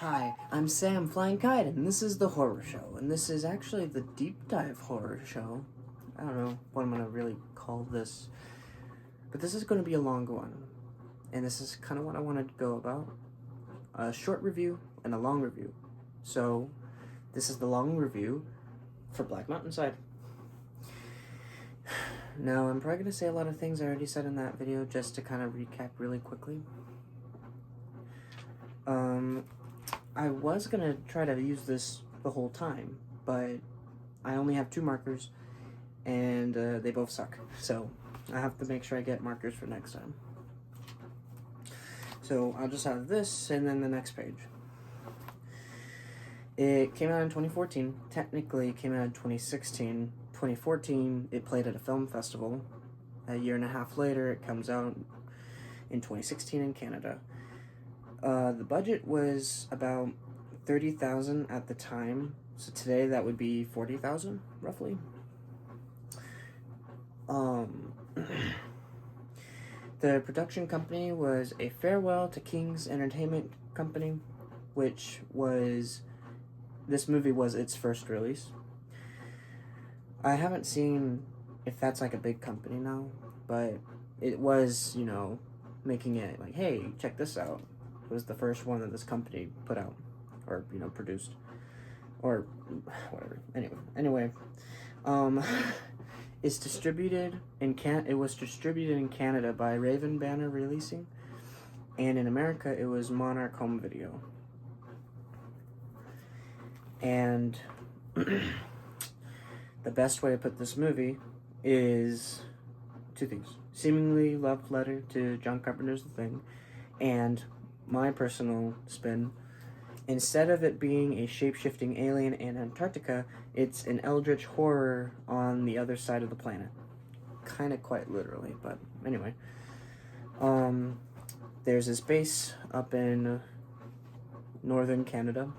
Hi, I'm Sam Flying Kite, and this is the horror show, and this is actually the deep dive horror show. I don't know what I'm gonna really call this, but this is gonna be a long one, and this is kind of what I wanted to go about. A short review and a long review. So, this is the long review for Black Mountainside. Now, I'm probably gonna say a lot of things I already said in that video, just to kind of recap really quickly. I was gonna try to use this the whole time, but I only have 2 markers, and they both suck. So I have to make sure I get markers for next time. So I'll just have this, and then the next page. It came out in 2014. Technically, it came out in 2016. 2014, it played at a film festival. A year and a half later, it comes out in 2016 in Canada. The budget was about $30,000 at the time, so today that would be $40,000 roughly. The production company was a Farewell to King's Entertainment Company, which was, this movie was its first release. I haven't seen if that's like a big company now, but it was, you know, making it like, hey, check this out. It was the first one that this company put out, or, you know, produced, or whatever. Anyway, it's distributed in it was distributed in Canada by Raven Banner Releasing, and in America it was Monarch Home Video. And the best way to put this movie is 2 things: seemingly love letter to John Carpenter's The Thing, and my personal spin. Instead of it being a shape-shifting alien in Antarctica, it's an eldritch horror on the other side of the planet. Kind of quite literally, but anyway. There's this base up in northern Canada,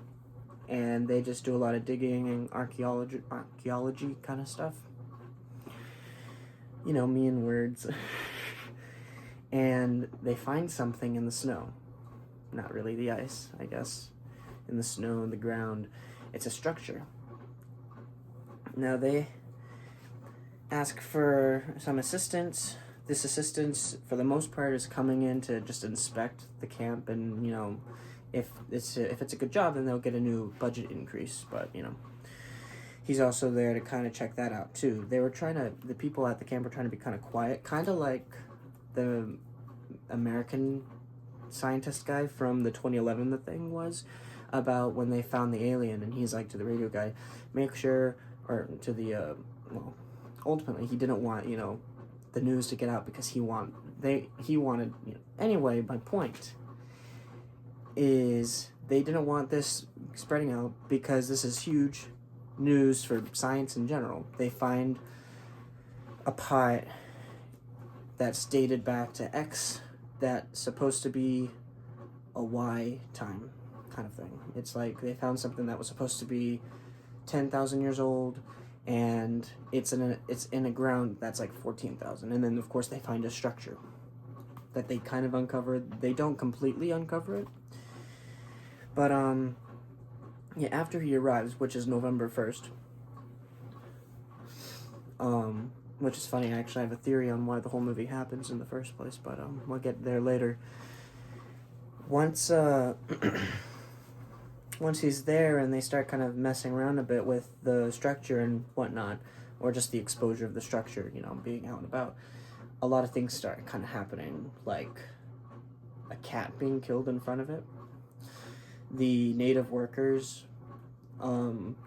and they just do a lot of digging and archaeology kind of stuff. You know, me and words. And they find something in the snow. Not really the ice, I guess. In the snow, in the ground. It's a structure. Now they ask for some assistance. This assistance, for the most part, is coming in to just inspect the camp, and, you know, if it's a good job, then they'll get a new budget increase. But, you know, he's also there to kind of check that out too. The people at the camp were trying to be kind of quiet, kind of like the American scientist guy from the 2011 The Thing was, about when they found the alien, and he's like to the radio guy, make sure, or to the ultimately he didn't want, you know, the news to get out because he wanted, you know. Anyway, my point is they didn't want this spreading out because this is huge news for science in general. They find a pot that's dated back to X that's supposed to be a Y time kind of thing. It's like they found something that was supposed to be 10,000 years old, and it's in a ground that's like 14,000. And then of course they find a structure that they kind of uncovered. They don't completely uncover it, but yeah, after he arrives, which is November 1st, which is funny. I actually have a theory on why the whole movie happens in the first place, but we'll get there later. Once once he's there and they start kind of messing around a bit with the structure and whatnot, or just the exposure of the structure, you know, being out and about, a lot of things start kind of happening, like a cat being killed in front of it, the native workers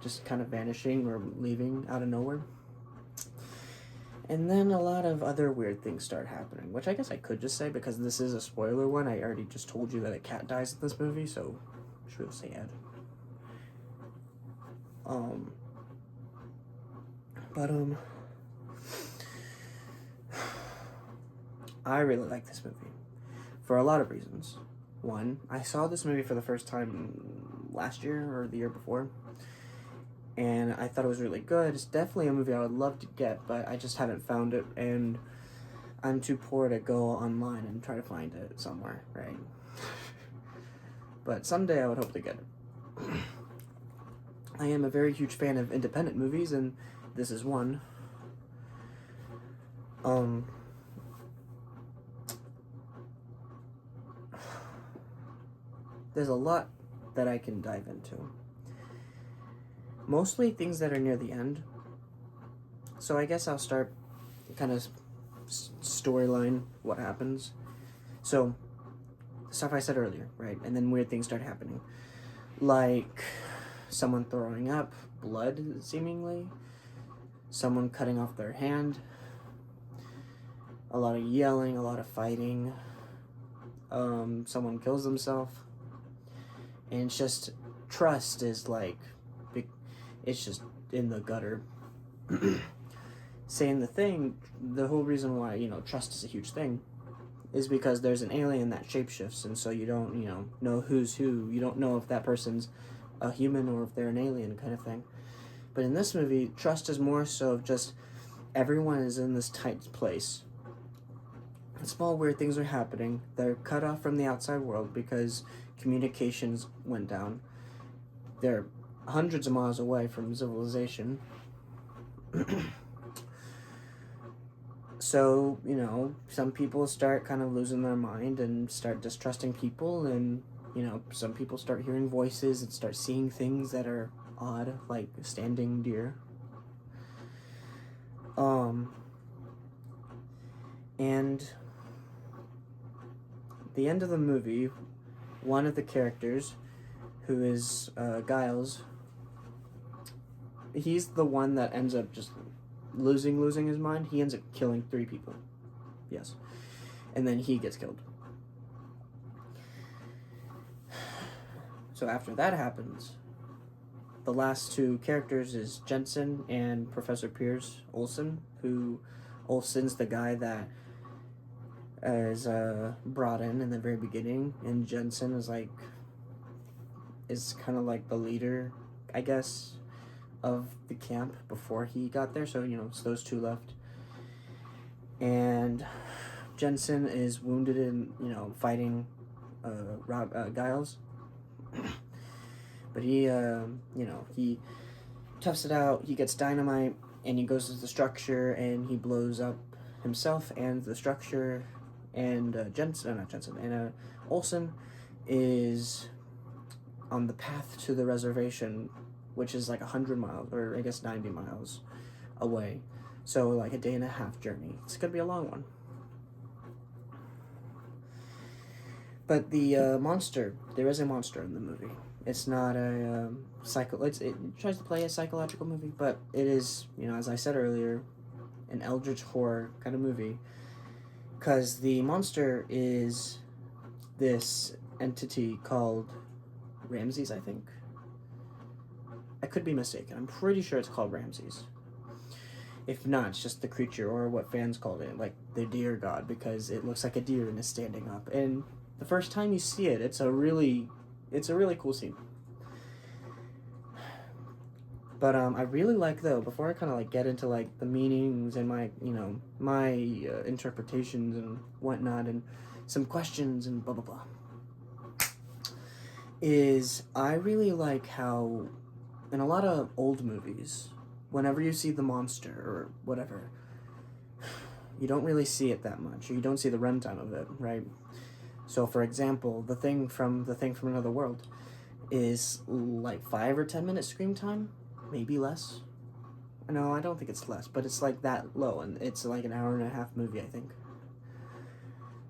just kind of vanishing or leaving out of nowhere. And then a lot of other weird things start happening, which I guess I could just say because this is a spoiler one. I already just told you that a cat dies in this movie, so it's real sad. I really like this movie for a lot of reasons. One, I saw this movie for the first time last year or the year before, and I thought it was really good. It's definitely a movie I would love to get, but I just haven't found it, and I'm too poor to go online and try to find it somewhere, right? but someday I would hope to get it. I am a very huge fan of independent movies, and this is one. There's a lot that I can dive into. Mostly things that are near the end. So I guess I'll start kind of storyline, what happens. So, stuff I said earlier, right? And then weird things start happening. Like someone throwing up, blood seemingly, someone cutting off their hand, a lot of yelling, a lot of fighting, someone kills themselves, and it's just, trust is like, it's just in the gutter. Saying the whole reason why, trust is a huge thing is because there's an alien that shapeshifts, and so you don't, know who's who. You don't know if that person's a human or if they're an alien kind of thing. But in this movie, trust is more so of just everyone is in this tight place. Small weird things are happening. They're cut off from the outside world because communications went down. They're hundreds of miles away from civilization. So, some people start kind of losing their mind and start distrusting people, and, some people start hearing voices and start seeing things that are odd, like standing deer. And the end of the movie, one of the characters, who is Giles, he's the one that ends up just losing his mind. He ends up killing 3 people. Yes. And then he gets killed. So after that happens, the last 2 characters is Jensen and Professor Pierce Olsen, who Olsen's the guy that is brought in the very beginning, and Jensen is kind of like the leader, I guess, of the camp before he got there. So it's those 2 left, and Jensen is wounded in fighting Giles, but he he toughs it out. He gets dynamite and he goes to the structure and he blows up himself and the structure, and Olsen is on the path to the reservation, which is like 100 miles, or I guess 90 miles away. So like a 1.5-day journey. It's gonna be a long one. But the monster, there is a monster in the movie. It's not a it tries to play a psychological movie, but it is, as I said earlier, an eldritch horror kind of movie. Because the monster is this entity called Ramses, I think. I could be mistaken. I'm pretty sure it's called Ramses. If not, it's just the creature, or what fans called it, like the deer god, because it looks like a deer and is standing up. And the first time you see it, it's a really cool scene. But I really like, though, before I kind of like get into like the meanings and my my interpretations and whatnot, and some questions and blah blah blah, is I really like how in a lot of old movies, whenever you see the monster or whatever, you don't really see it that much, or you don't see the runtime of it, right? So, for example, the thing from Another World is like 5 or 10 minutes screen time, maybe less. No, I don't think it's less, but it's like that low, and it's like an 1.5-hour movie, I think.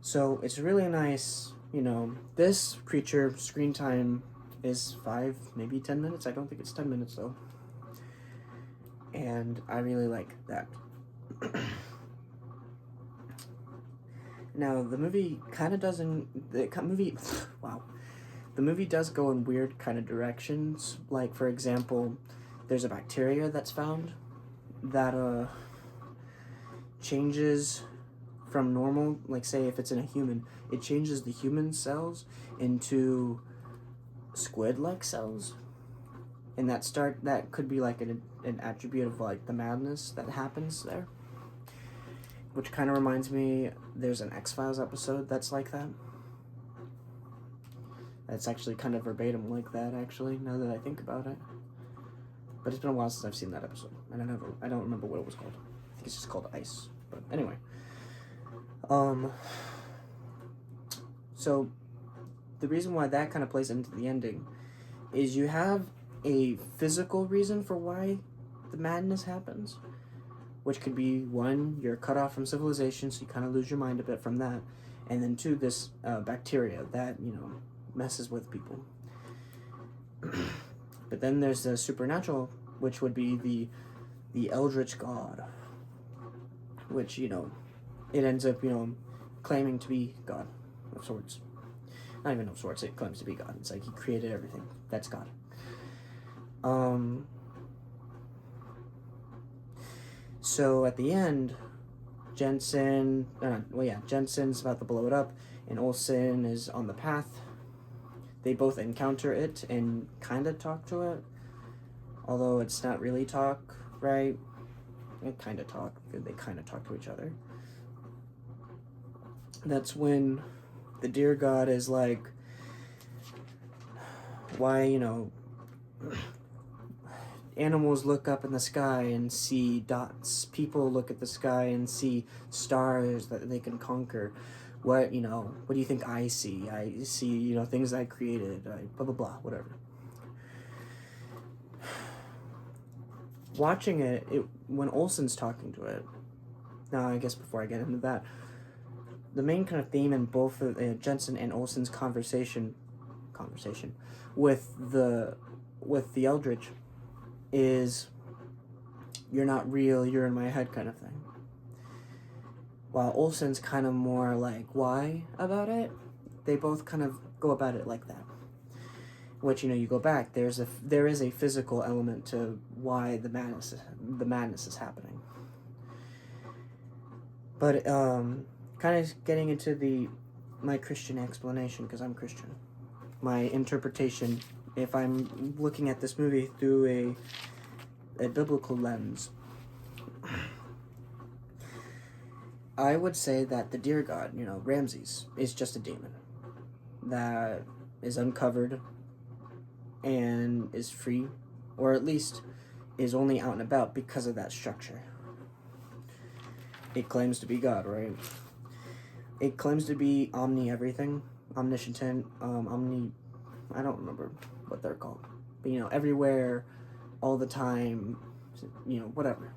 So it's really nice, this creature screen time is 5, maybe 10 minutes. I don't think it's 10 minutes though. And I really like that. Now, the movie kind of doesn't... The movie does go in weird kind of directions. Like, for example, there's a bacteria that's found that changes from normal... Like, say, if it's in a human, it changes the human cells into squid-like cells. And that could be, like, an attribute of, like, the madness that happens there. Which kind of reminds me, there's an X-Files episode that's like that. That's actually kind of verbatim like that, actually, now that I think about it. But it's been a while since I've seen that episode, and I don't remember what it was called. I think it's just called Ice. But anyway. So, the reason why that kind of plays into the ending is you have a physical reason for why the madness happens, which could be, one, you're cut off from civilization, so you kind of lose your mind a bit from that, and then two, this bacteria that, messes with people. But then there's the supernatural, which would be the eldritch god, which, it ends up, claiming to be God of sorts. Not even of sorts, it claims to be God. It's like he created everything. That's God. So at the end, Jensen's about to blow it up, and Olsen is on the path. They both encounter it and kind of talk to it, although it's not really talk, right? They kind of talk to each other. That's when the deer god is like, why, animals look up in the sky and see dots. People look at the sky and see stars that they can conquer. What do you think I see? I see, things I created, blah, blah, blah, whatever. Watching it, when Olsen's talking to it, now I guess before I get into that, the main kind of theme in both Jensen and Olsen's conversation with the Eldritch is, you're not real, you're in my head kind of thing. While Olsen's kind of more like, why about it? They both kind of go about it like that. Which, you go back, there is a physical element to why the madness is happening. But kind of getting into my Christian explanation, because I'm Christian. My interpretation, if I'm looking at this movie through a biblical lens, I would say that the deer god, Ramses, is just a demon that is uncovered and is free, or at least is only out and about because of that structure. It claims to be God, right? It claims to be omni-everything, omniscient, I don't remember what they're called. But, everywhere, all the time, whatever.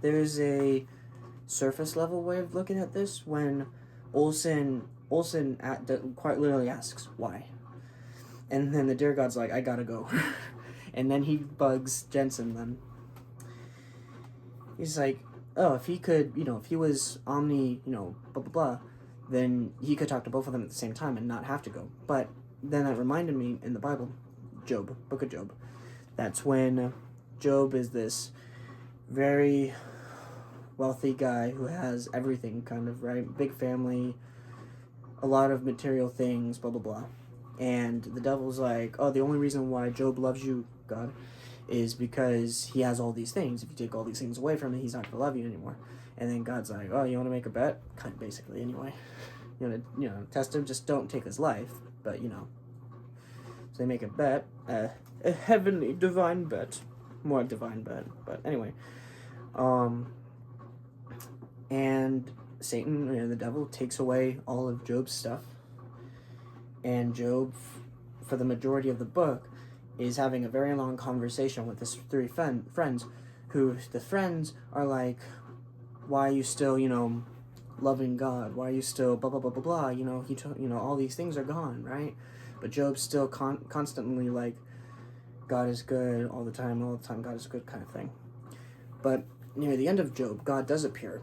There's a surface level way of looking at this when Olsen quite literally asks, why? And then the deer god's like, I gotta go. And then he bugs Jensen then. He's like, oh, if he could, if he was omni, blah, blah, blah, then he could talk to both of them at the same time and not have to go. But then that reminded me in the Bible, book of Job, that's when Job is this very wealthy guy who has everything, kind of, right? Big family, a lot of material things, blah, blah, blah. And the devil's like, oh, the only reason why Job loves you, God, is because he has all these things. If you take all these things away from him, he's not going to love you anymore. And then God's like, oh, you want to make a bet? Kind of basically, anyway. You want to, test him? Just don't take his life. But, So they make a bet, a heavenly, divine bet. More divine bet. But anyway. And Satan, the devil, takes away all of Job's stuff. And Job, for the majority of the book, is having a very long conversation with his three friends, who the friends are like, why are you still, loving God? Why are you still blah, blah, blah, blah, blah? All these things are gone, right? But Job's still constantly like, God is good all the time, God is good kind of thing. But near the end of Job, God does appear.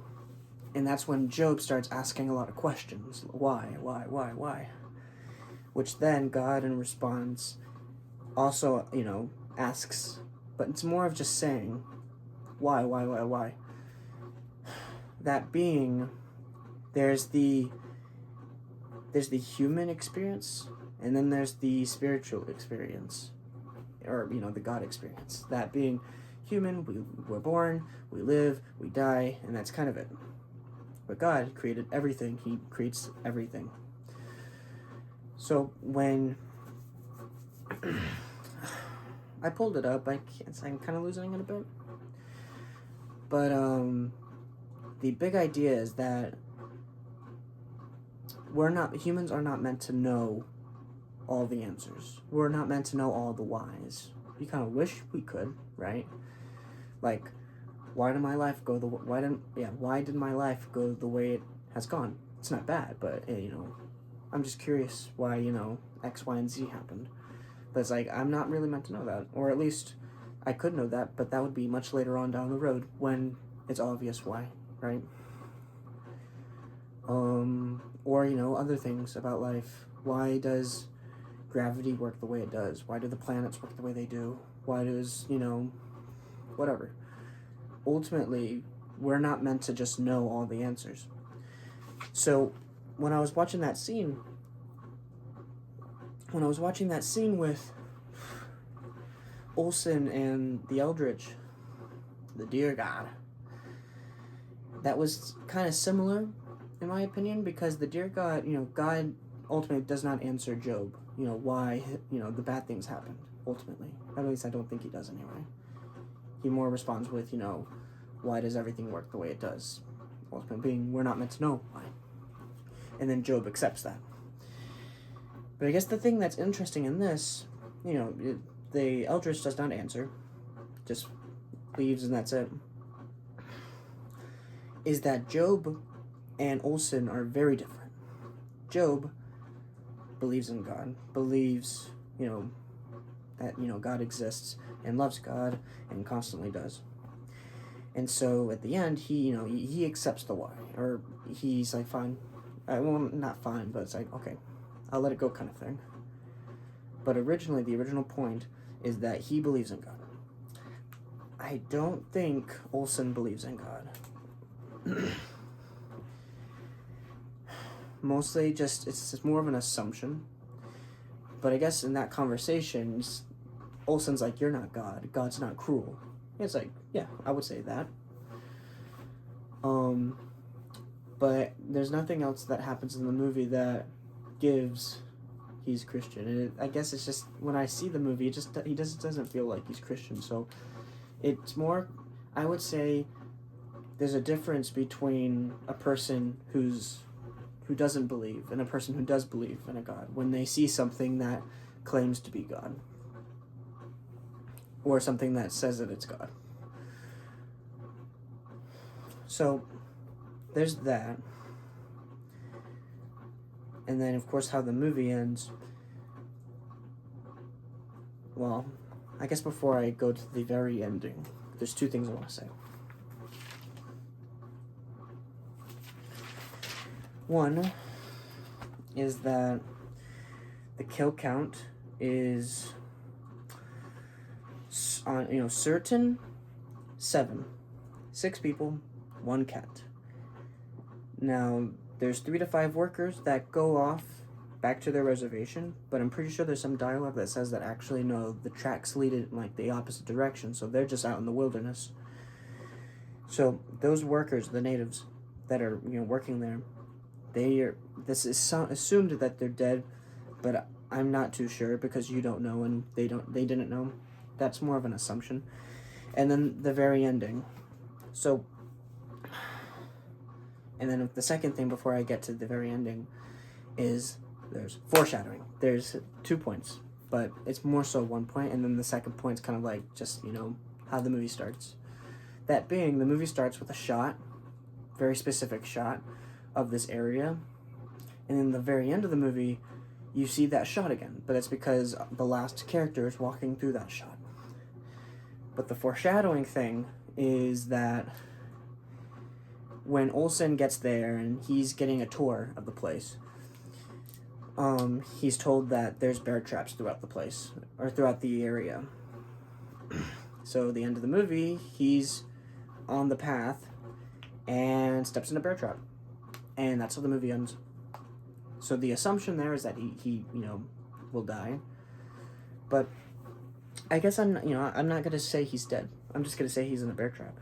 And that's when Job starts asking a lot of questions. Why? Which then God, in response, also, asks, but it's more of just saying, why? That being, there's the human experience, and then there's the spiritual experience, or, the God experience. That being human, we're born, we live, we die, and that's kind of it. But God created everything. He creates everything. So when I pulled it up, I'm kind of losing it a bit. But the big idea is that humans are not meant to know all the answers. We're not meant to know all the whys. You kind of wish we could, right? Like, why did my life go why did my life go the way it has gone? It's not bad, but I'm just curious why X, Y, and Z happened. But it's like, I'm not really meant to know that, or at least I could know that, but that would be much later on down the road when it's obvious why, right? Or other things about life. Why does gravity work the way it does? Why do the planets work the way they do? Why does whatever. Ultimately, we're not meant to just know all the answers. So when I was watching that scene with Olsen and the Eldritch, the dear God, that was kind of similar, in my opinion, because the dear God, God ultimately does not answer Job, why, the bad things happened, ultimately. At least I don't think he does anyway. He more responds with, why does everything work the way it does? Ultimately being, we're not meant to know why. And then Job accepts that. But I guess the thing that's interesting in this, the Eldritch does not answer, just leaves and that's it, is that Job and Olsen are very different. Job believes in God, believes, that, God exists and loves God and constantly does. And so at the end, he accepts the why, or he's like, fine. Well, not fine, but it's like, okay, I'll let it go kind of thing. But the original point is that he believes in God. I don't think Olsen believes in God. Mostly it's more of an assumption. But I guess in that conversation, Olsen's like, you're not God. God's not cruel. It's like, yeah, I would say that. But there's nothing else that happens in the movie that gives he's Christian. And I guess it's just, when I see the movie, he doesn't feel like he's Christian. So it's more, I would say, there's a difference between a person who doesn't believe and a person who does believe in a God when they see something that claims to be God or something that says that it's God. So there's that. And then, of course, how the movie ends. Well, I guess before I go to the very ending, there's two things I want to say. One is that the kill count is on, certain 7. 6 people, 1 cat. Now, there's 3 to 5 workers that go off back to their reservation, but I'm pretty sure there's some dialogue that says that actually, no, the tracks lead in the opposite direction, so they're just out in the wilderness. So those workers, the natives that are working there, this is assumed that they're dead, but I'm not too sure because you don't know and they didn't know. That's more of an assumption. And then the very ending. So, and then the second thing before I get to the very ending is there's foreshadowing. There's 2 points, but it's more so 1 point, and then the second point's kind of like just, how the movie starts. That being, the movie starts with a shot, very specific shot of this area, and in the very end of the movie, you see that shot again, but it's because the last character is walking through that shot. But the foreshadowing thing is that when Olsen gets there and he's getting a tour of the place, he's told that there's bear traps throughout the place, or throughout the area. So at the end of the movie, he's on the path and steps in a bear trap. And that's how the movie ends. So the assumption there is that he will die. But I guess I'm not going to say he's dead. I'm just going to say he's in a bear trap.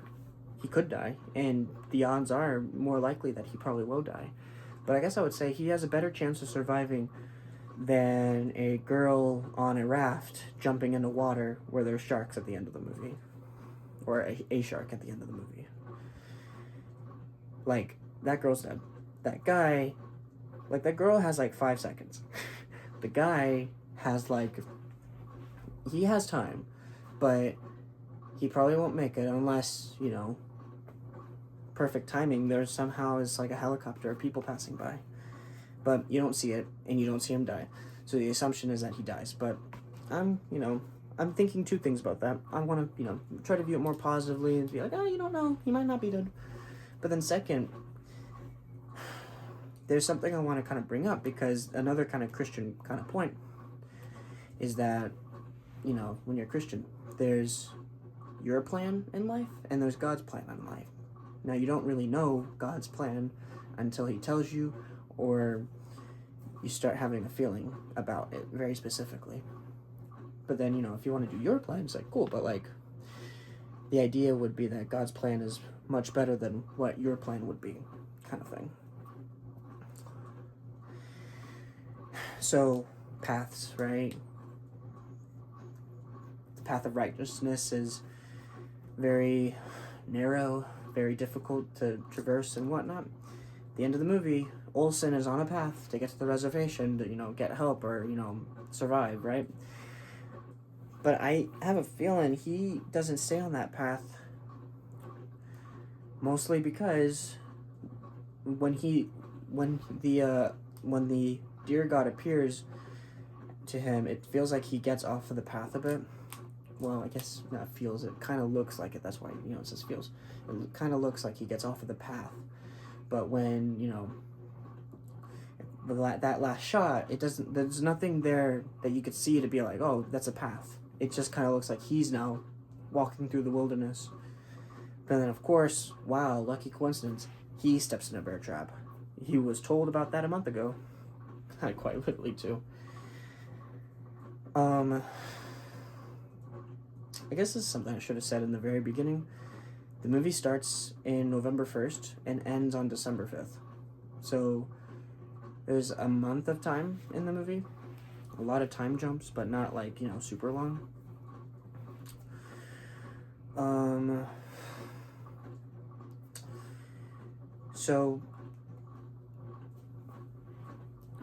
He could die, and the odds are more likely that he probably will die. But I guess I would say he has a better chance of surviving than a girl on a raft jumping into water where there's sharks at the end of the movie. Or a shark at the end of the movie. Like, that girl's dead. That guy, like, that girl has like 5 seconds. The guy has like, he has time, but he probably won't make it unless, you know, perfect timing. There somehow is like a helicopter or people passing by. But you don't see it, and you don't see him die. So the assumption is that he dies. But I'm thinking two things about that. I want to, try to view it more positively and be like, oh, you don't know. He might not be dead. But then second, there's something I want to kind of bring up, because another kind of Christian kind of point is that, when you're Christian, there's your plan in life and there's God's plan in life. Now, you don't really know God's plan until he tells you, or you start having a feeling about it very specifically. But then, if you want to do your plan, it's like, cool, but like, the idea would be that God's plan is much better than what your plan would be, kind of thing. So, paths, right? The path of righteousness is very narrow, very difficult to traverse and whatnot. At the end of the movie, Olsen is on a path to get to the reservation to, get help or, survive, right? But I have a feeling he doesn't stay on that path, mostly because when the deer god appears to him, it feels like he gets off of the path a bit. Well, I guess not feels, it kind of looks like it. That's why, it says feels. It kind of looks like he gets off of the path. But when, that last shot, there's nothing there that you could see to be like, oh, that's a path. It just kind of looks like he's now walking through the wilderness. But then, of course, wow, lucky coincidence, he steps in a bear trap. He was told about that a month ago. Quite literally, too. I guess this is something I should have said in the very beginning. The movie starts in November 1st and ends on December 5th. So there's a month of time in the movie. A lot of time jumps, but not like, super long. So,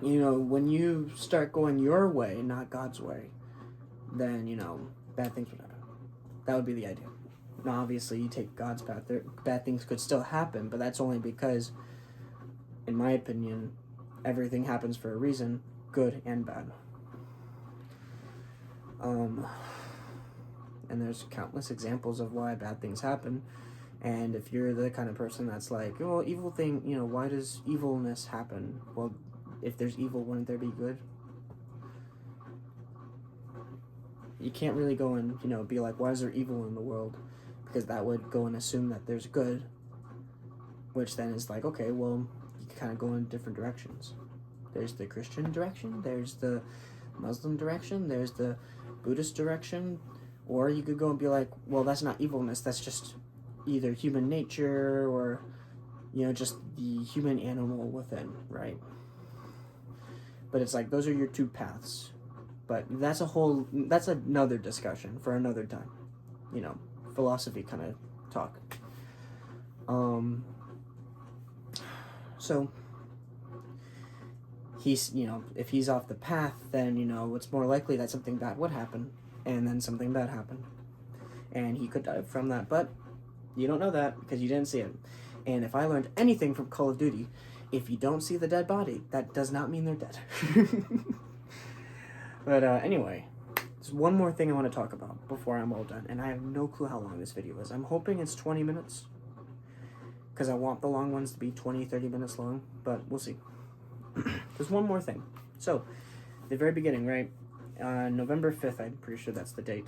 when you start going your way, not God's way, then, bad things would happen. That would be the idea. Now, obviously, you take God's path, bad things could still happen, but that's only because, in my opinion, everything happens for a reason, good and bad. And there's countless examples of why bad things happen. And if you're the kind of person that's like, well, evil thing, why does evilness happen? Well, if there's evil, wouldn't there be good? You can't really go and, be like, why is there evil in the world? Because that would go and assume that there's good, which then is like, okay, well, you can kind of go in different directions. There's the Christian direction, there's the Muslim direction, there's the Buddhist direction, or you could go and be like, well, that's not evilness, that's just either human nature or, just the human animal within, right? But it's like, those are your two paths. But that's another discussion for another time, philosophy kind of talk. So he's, if he's off the path, then, it's more likely that something bad would happen, and then something bad happened. And he could die from that, but you don't know that because you didn't see it. And if I learned anything from Call of Duty, if you don't see the dead body, that does not mean they're dead. But anyway, there's one more thing I want to talk about before I'm all done, and I have no clue how long this video is. I'm hoping it's 20 minutes, because I want the long ones to be 20, 30 minutes long, but we'll see. There's one more thing. So, the very beginning, right? November 5th, I'm pretty sure that's the date.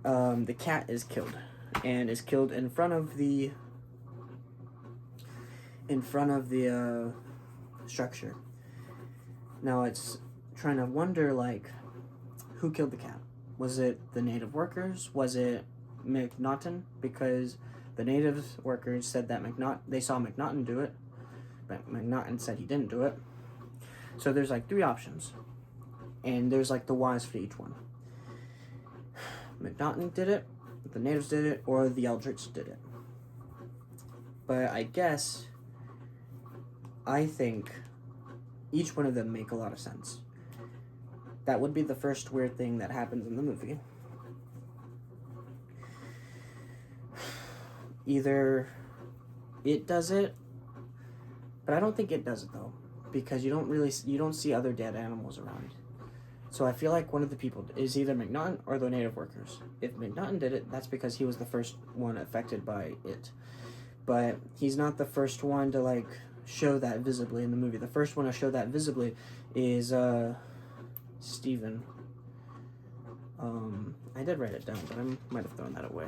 The cat is killed, and is killed in front of the structure. Now it's trying to wonder, like, who killed the cat? Was it the native workers? Was it McNaughton? Because the native workers said that they saw McNaughton do it, but McNaughton said he didn't do it. So there's like 3 options, and there's like the whys for each one. McNaughton did it, the natives did it, or the Eldritch did it. But I think each one of them make a lot of sense. That would be the first weird thing that happens in the movie. Either it does it, but I don't think it does it though, because you don't see other dead animals around. So I feel like one of the people is either McNaughton or the native workers. If McNaughton did it, that's because he was the first one affected by it. But he's not the first one to like show that visibly in the movie. The first one to show that visibly is Stephen. I did write it down, but I might have thrown that away.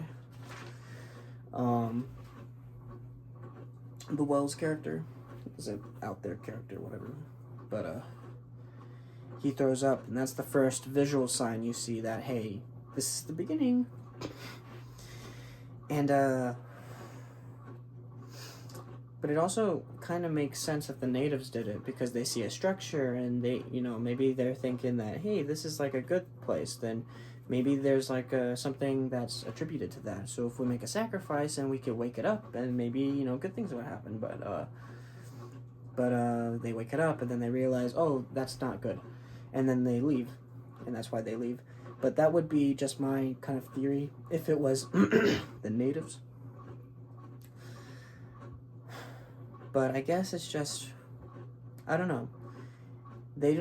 The Wells character is an out there character, whatever. But he throws up, and that's the first visual sign you see that, hey, this is the beginning. And but it also kind of makes sense if the natives did it, because they see a structure and they, maybe they're thinking that, hey, this is like a good place, then maybe there's like something that's attributed to that. So if we make a sacrifice and we could wake it up, and maybe, good things would happen. But they wake it up and then they realize, oh, that's not good. And then they leave, and that's why they leave. But that would be just my kind of theory if it was the natives. But I guess it's just, I don't know.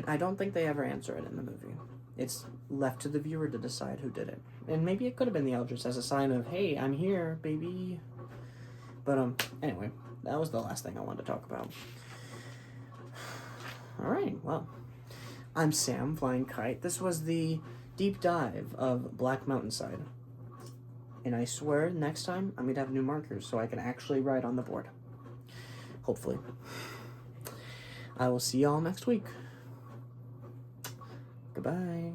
I don't think they ever answer it in the movie. It's left to the viewer to decide who did it. And maybe it could have been the Eldritch as a sign of, hey, I'm here, baby. But anyway, that was the last thing I wanted to talk about. Alright, well, I'm Sam, Flying Kite. This was the deep dive of Black Mountainside. And I swear, next time, I'm going to have new markers so I can actually write on the board. Hopefully. I will see y'all next week. Goodbye.